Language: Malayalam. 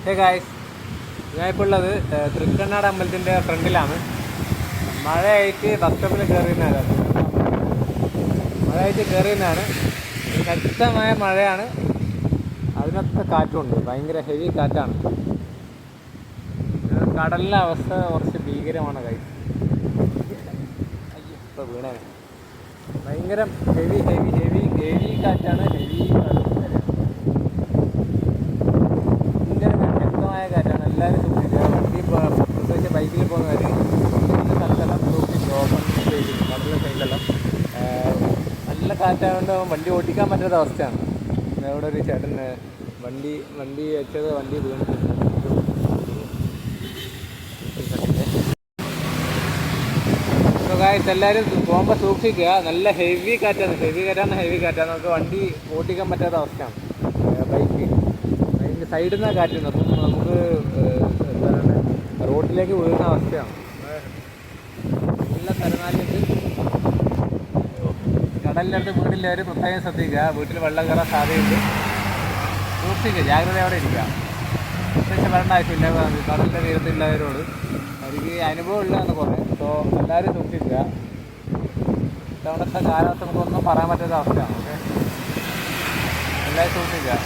ഹേ ഗായ്സ്, ഞാനിപ്പോൾ ഉള്ളത് തൃക്കണ്ണാട് അമ്പലത്തിൻ്റെ ഫ്രണ്ടിലാണ്. മഴയായിട്ട് ബസ് സ്റ്റോപ്പിൽ കയറിയുന്നതാണ്. മഴയായിട്ട് കയറിയുന്നതാണ്. ശക്തമായ മഴയാണ്, അതിനൊക്കെ കാറ്റുണ്ട്, ഭയങ്കര ഹെവി കാറ്റാണ്. കടലിലെ അവസ്ഥ കുറച്ച് ഭീകരമാണ് ഗായ്സ്. ഇപ്പോൾ വീണേ ഭയങ്കര ഹെവി ഹെവി ഹെവി ഹെവി കാറ്റാണ്. കാറ്റാണ്. എല്ലാവരും സൂക്ഷിക്കുക. വണ്ടി പ്രത്യേകിച്ച് ബൈക്കിൽ പോകുന്നവർ സ്ഥലത്തെല്ലാം സൂക്ഷിക്കുക. ഓപ്പൺ സൈഡിൽ കടലിലെ സൈഡിലെല്ലാം നല്ല കാറ്റായതുകൊണ്ട് വണ്ടി ഓടിക്കാൻ പറ്റാത്ത അവസ്ഥയാണ്. അവിടെ ഒരു ചേട്ടൻ വണ്ടി വെച്ചത് വണ്ടി വീണിട്ടുണ്ട്. അപ്പോൾ ഗായ്സ്, എല്ലാവരും പോകുമ്പോൾ സൂക്ഷിക്കുക. നല്ല ഹെവി കാറ്റാണ്. ഹെവി കാറ്റാണ്. നമുക്ക് വണ്ടി ഓടിക്കാൻ പറ്റാത്ത അവസ്ഥയാണ്. ബൈക്ക് അതിൻ്റെ സൈഡിൽ നിന്നാണ് കാറ്റുന്നത്. അപ്പം നമുക്ക് എന്താണ് റോഡിലേക്ക് വീഴുന്ന അവസ്ഥയാണ്. നല്ല തിരമാലയുണ്ട്. കടലിൻ്റെ അടുത്ത് വീട്ടിലുള്ളവർ പ്രത്യേകം ശ്രദ്ധിക്കുക. വീട്ടിൽ വെള്ളം കയറാൻ സാധ്യതയുണ്ട്. സൂക്ഷിക്കുക, ജാഗ്രതയോടെ ഇരിക്കുക. പ്രത്യേകിച്ച് വരേണ്ട ആവശ്യമില്ല. കടലിൻ്റെ തീരത്തുള്ളവരോട് എനിക്ക് അനുഭവം ഉള്ളതെന്ന് കുറേ. സോ എല്ലാവരും സൂക്ഷിക്കുക. ഇത്തവണത്തെ കാലാവസ്ഥ നമുക്കൊന്നും പറയാൻ പറ്റാത്ത അവസ്ഥയാണ്. ഓക്കെ, എല്ലാവരും സൂക്ഷിക്കുക.